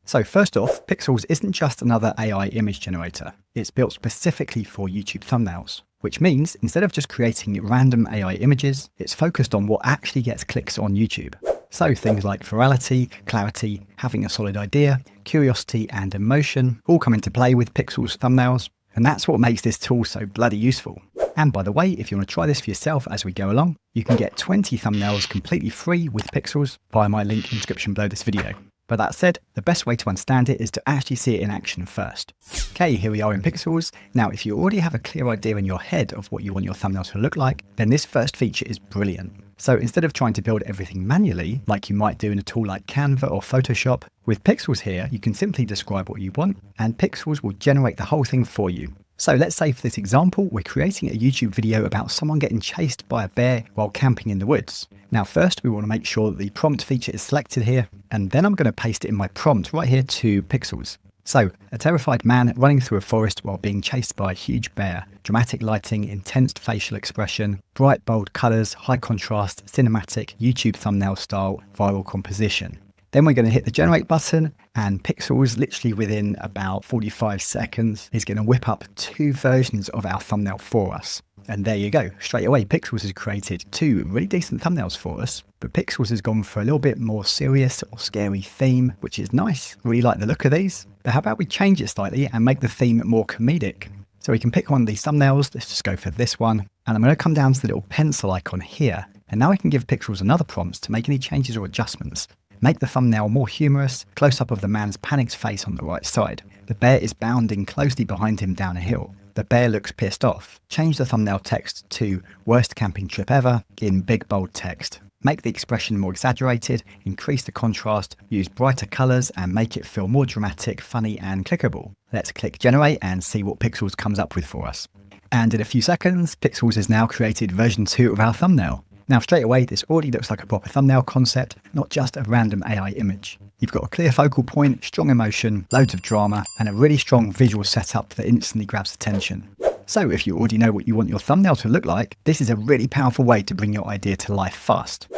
So first off, Pikzels isn't just another AI image generator. It's built specifically for YouTube thumbnails, which means instead of just creating random AI images, it's focused on what actually gets clicks on YouTube. So things like virality, clarity, having a solid idea, curiosity, and emotion all come into play with Pikzels thumbnails. And that's what makes this tool so bloody useful. And by the way, if you want to try this for yourself as we go along, you can get 20 thumbnails completely free with Pikzels via my link in the description below this video. But that said, the best way to understand it is to actually see it in action first. Okay, here we are in Pikzels. Now, if you already have a clear idea in your head of what you want your thumbnail to look like, then this first feature is brilliant. So instead of trying to build everything manually, like you might do in a tool like Canva or Photoshop, with Pikzels here, you can simply describe what you want, and Pikzels will generate the whole thing for you. So let's say for this example, we're creating a YouTube video about someone getting chased by a bear while camping in the woods. Now first, we want to make sure that the prompt feature is selected here, and then I'm going to paste it in my prompt right here to Pikzels. So, a terrified man running through a forest while being chased by a huge bear. Dramatic lighting, intense facial expression, bright bold colours, high contrast, cinematic, YouTube thumbnail style, viral composition. Then we're going to hit the generate button, and Pikzels, literally within about 45 seconds, is going to whip up 2 versions of our thumbnail for us. And there you go. Straight away, Pikzels has created 2 really decent thumbnails for us. But Pikzels has gone for a little bit more serious or scary theme, which is nice. Really like the look of these. But how about we change it slightly and make the theme more comedic? So we can pick one of these thumbnails. Let's just go for this one. And I'm going to come down to the little pencil icon here. And now I can give Pikzels another prompt to make any changes or adjustments. Make the thumbnail more humorous, close-up of the man's panicked face on the right side. The bear is bounding closely behind him down a hill. The bear looks pissed off. Change the thumbnail text to worst camping trip ever in big bold text. Make the expression more exaggerated, increase the contrast, use brighter colours and make it feel more dramatic, funny and clickable. Let's click generate and see what Pikzels comes up with for us. And in a few seconds, Pikzels has now created version 2 of our thumbnail. Now straight away, this already looks like a proper thumbnail concept, not just a random AI image. You've got a clear focal point, strong emotion, loads of drama, and a really strong visual setup that instantly grabs attention. So if you already know what you want your thumbnail to look like, this is a really powerful way to bring your idea to life fast.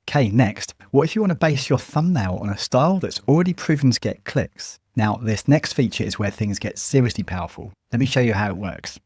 Okay, next, what if you want to base your thumbnail on a style that's already proven to get clicks? Now, this next feature is where things get seriously powerful. Let me show you how it works.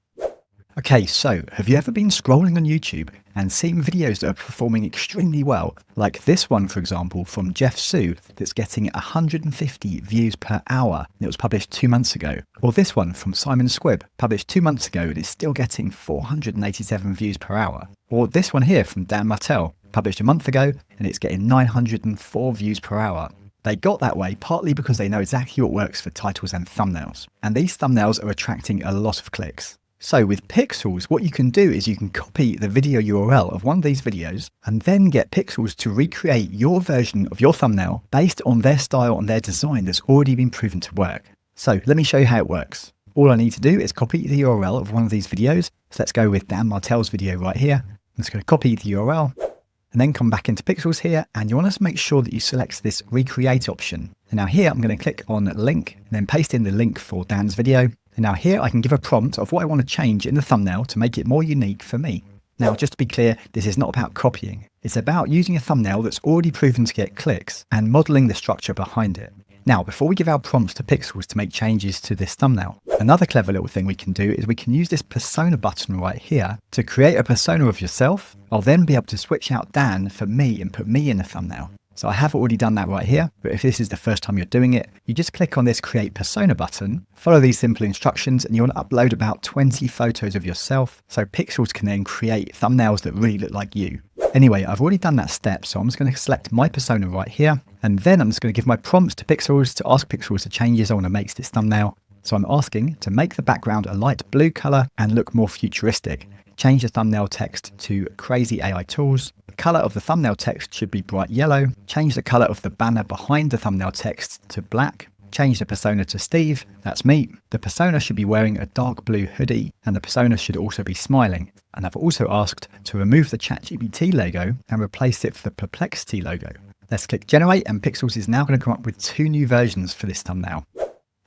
Okay, so have you ever been scrolling on YouTube and seen videos that are performing extremely well? Like this one, for example, from Jeff Sue, that's getting 150 views per hour, and it was published 2 months ago. Or this one from Simon Squibb, published 2 months ago, and it's still getting 487 views per hour. Or this one here from Dan Martell, published a month ago, and it's getting 904 views per hour. They got that way partly because they know exactly what works for titles and thumbnails. And these thumbnails are attracting a lot of clicks. So with Pikzels, what you can do is you can copy the video URL of one of these videos and then get Pikzels to recreate your version of your thumbnail based on their style and their design that's already been proven to work. So let me show you how it works. All I need to do is copy the URL of one of these videos. So let's go with Dan Martell's video right here. I'm just going to copy the URL and then come back into Pikzels here, and you want to make sure that you select this recreate option. And now here I'm going to click on link and then paste in the link for Dan's video. And now here I can give a prompt of what I want to change in the thumbnail to make it more unique for me. Now, just to be clear, this is not about copying. It's about using a thumbnail that's already proven to get clicks and modeling the structure behind it. Now, before we give our prompts to Pikzels to make changes to this thumbnail, another clever little thing we can do is we can use this persona button right here to create a persona of yourself. I'll then be able to switch out Dan for me and put me in the thumbnail. So I have already done that right here, but if this is the first time you're doing it, you just click on this create persona button, follow these simple instructions, and you want to upload about 20 photos of yourself, so Pikzels can then create thumbnails that really look like you. Anyway, I've already done that step, so I'm just going to select my persona right here, and then I'm just going to give my prompts to Pikzels to ask Pikzels the changes I want to make to this thumbnail. So I'm asking to make the background a light blue color and look more futuristic. Change the thumbnail text to crazy AI tools. The color of the thumbnail text should be bright yellow. Change the color of the banner behind the thumbnail text to black. Change the persona to Steve, that's me. The persona should be wearing a dark blue hoodie, and the persona should also be smiling. And I've also asked to remove the ChatGPT logo and replace it with the Perplexity logo. Let's click generate, and Pikzels is now going to come up with 2 new versions for this thumbnail.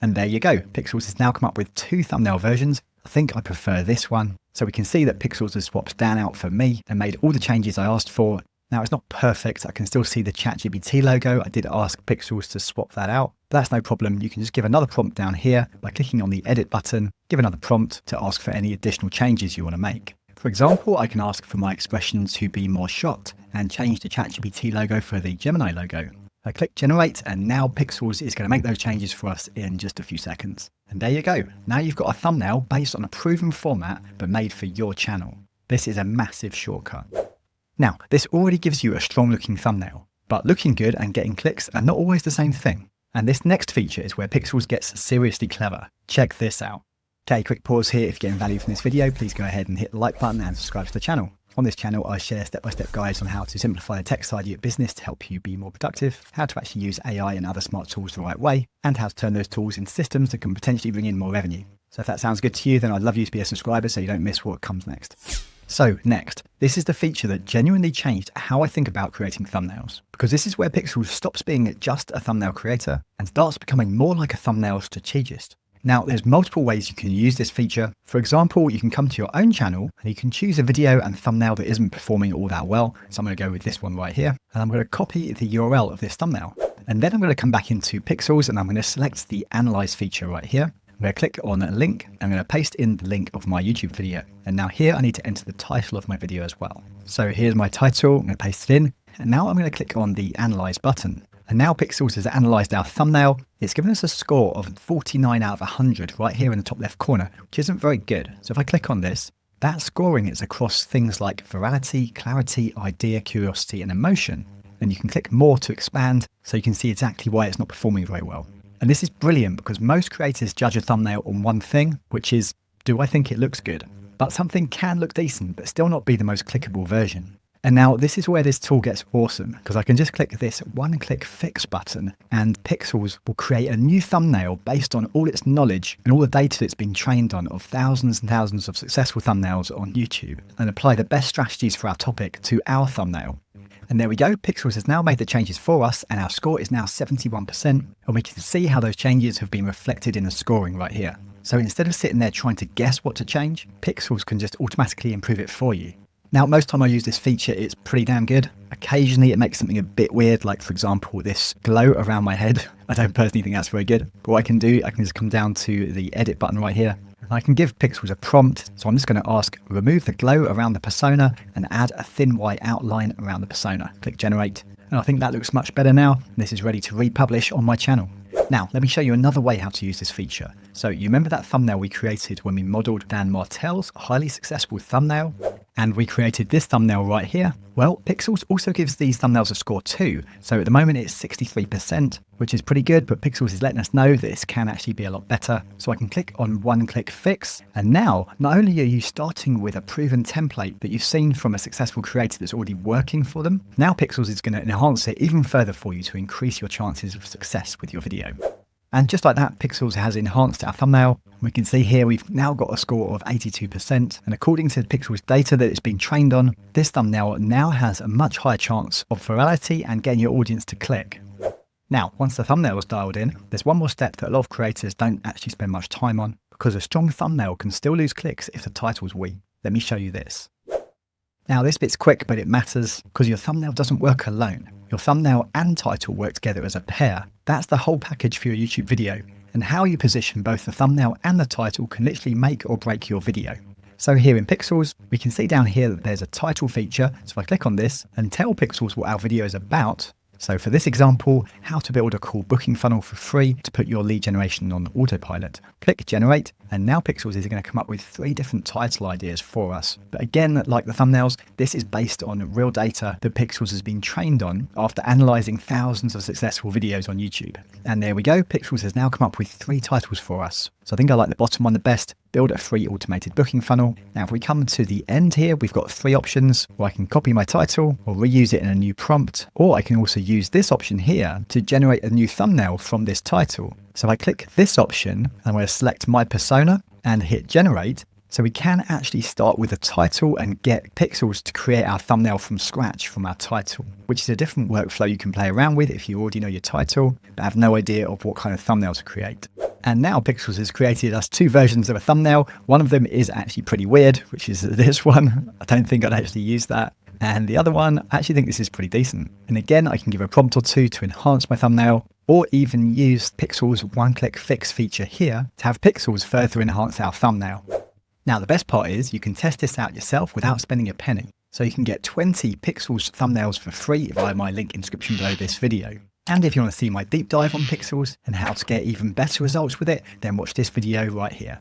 And there you go, Pikzels has now come up with 2 thumbnail versions. I think I prefer this one. So we can see that Pikzels has swapped Dan out for me and made all the changes I asked for. Now it's not perfect, I can still see the ChatGPT logo. I did ask Pikzels to swap that out. That's no problem. You can just give another prompt down here by clicking on the edit button, give another prompt to ask for any additional changes you want to make. For example, I can ask for my expression to be more shot and change the ChatGPT logo for the Gemini logo. I click generate, and now Pikzels is going to make those changes for us in just a few seconds. And there you go. Now you've got a thumbnail based on a proven format, but made for your channel. This is a massive shortcut. Now, this already gives you a strong looking thumbnail, but looking good and getting clicks are not always the same thing. And this next feature is where Pikzels gets seriously clever. Check this out. Okay, quick pause here. If you're getting value from this video, please go ahead and hit the like button and subscribe to the channel. On this channel, I share step-by-step guides on how to simplify the tech side of your business to help you be more productive, how to actually use AI and other smart tools the right way, and how to turn those tools into systems that can potentially bring in more revenue. So if that sounds good to you, then I'd love you to be a subscriber so you don't miss what comes next. So next, this is the feature that genuinely changed how I think about creating thumbnails, because this is where Pikzels stops being just a thumbnail creator and starts becoming more like a thumbnail strategist. Now, there's multiple ways you can use this feature. For example, you can come to your own channel and you can choose a video and thumbnail that isn't performing all that well. So I'm going to go with this one right here, and I'm going to copy the URL of this thumbnail. And then I'm going to come back into Pikzels and I'm going to select the analyze feature right here. I'm going to click on a link. I'm going to paste in the link of my YouTube video. And now here I need to enter the title of my video as well. So here's my title. I'm going to paste it in. And now I'm going to click on the analyze button. And now Pikzels has analyzed our thumbnail. It's given us a score of 49 out of 100 right here in the top left corner, which isn't very good. So if I click on this, that scoring is across things like virality, clarity, idea, curiosity, and emotion. And you can click more to expand so you can see exactly why it's not performing very well. And this is brilliant because most creators judge a thumbnail on one thing, which is, do I think it looks good? But something can look decent, but still not be the most clickable version. And now this is where this tool gets awesome, because I can just click this one-click fix button and Pikzels will create a new thumbnail based on all its knowledge and all the data it's been trained on of thousands and thousands of successful thumbnails on YouTube, and apply the best strategies for our topic to our thumbnail. And there we go, Pikzels has now made the changes for us and our score is now 71%, and we can see how those changes have been reflected in the scoring right here. So instead of sitting there trying to guess what to change, Pikzels can just automatically improve it for you. Now, most time I use this feature, it's pretty damn good. Occasionally it makes something a bit weird, like for example, this glow around my head. I don't personally think that's very good, but what I can do, I can just come down to the edit button right here. And I can give Pikzels a prompt. So I'm just going to ask, remove the glow around the persona and add a thin white outline around the persona. Click generate. And I think that looks much better now. This is ready to republish on my channel. Now, let me show you another way how to use this feature. So you remember that thumbnail we created when we modeled Dan Martell's highly successful thumbnail? And we created this thumbnail right here. Well, Pikzels also gives these thumbnails a score too. So at the moment it's 63%, which is pretty good, but Pikzels is letting us know that this can actually be a lot better. So I can click on one-click fix. And now, not only are you starting with a proven template that you've seen from a successful creator that's already working for them, now Pikzels is going to enhance it even further for you to increase your chances of success with your video. And just like that, Pikzels has enhanced our thumbnail. We can see here we've now got a score of 82%. And according to Pikzels data that it's been trained on, this thumbnail now has a much higher chance of virality and getting your audience to click. Now, once the thumbnail is dialed in, there's one more step that a lot of creators don't actually spend much time on, because a strong thumbnail can still lose clicks if the title's weak. Let me show you this. Now, this bit's quick, but it matters because your thumbnail doesn't work alone. Your thumbnail and title work together as a pair. That's the whole package for your YouTube video. And how you position both the thumbnail and the title can literally make or break your video. So here in Pikzels, we can see down here that there's a title feature. So if I click on this and tell Pikzels what our video is about, so for this example, how to build a cool booking funnel for free to put your lead generation on autopilot. Click generate, and now Pikzels is going to come up with 3 different title ideas for us. But again, like the thumbnails, this is based on real data that Pikzels has been trained on after analyzing thousands of successful videos on YouTube. And there we go, Pikzels has now come up with 3 titles for us. So I think I like the bottom one the best. Build a free automated booking funnel. Now, if we come to the end here, we've got 3 options where I can copy my title or reuse it in a new prompt, or I can also use this option here to generate a new thumbnail from this title. So if I click this option, I'm going to select my persona and hit generate. So we can actually start with a title and get Pikzels to create our thumbnail from scratch from our title, which is a different workflow you can play around with if you already know your title, but have no idea of what kind of thumbnail to create. And now Pikzels has created us 2 versions of a thumbnail. One of them is actually pretty weird, which is this one. I don't think I'd actually use that. And the other one, I actually think this is pretty decent. And again, I can give a prompt or 2 to enhance my thumbnail. or even use Pikzels one-click fix feature here to have Pikzels further enhance our thumbnail. Now the best part is you can test this out yourself without spending a penny. So you can get 20 Pikzels thumbnails for free via my link in the description below this video. And if you want to see my deep dive on Pikzels and how to get even better results with it, then watch this video right here.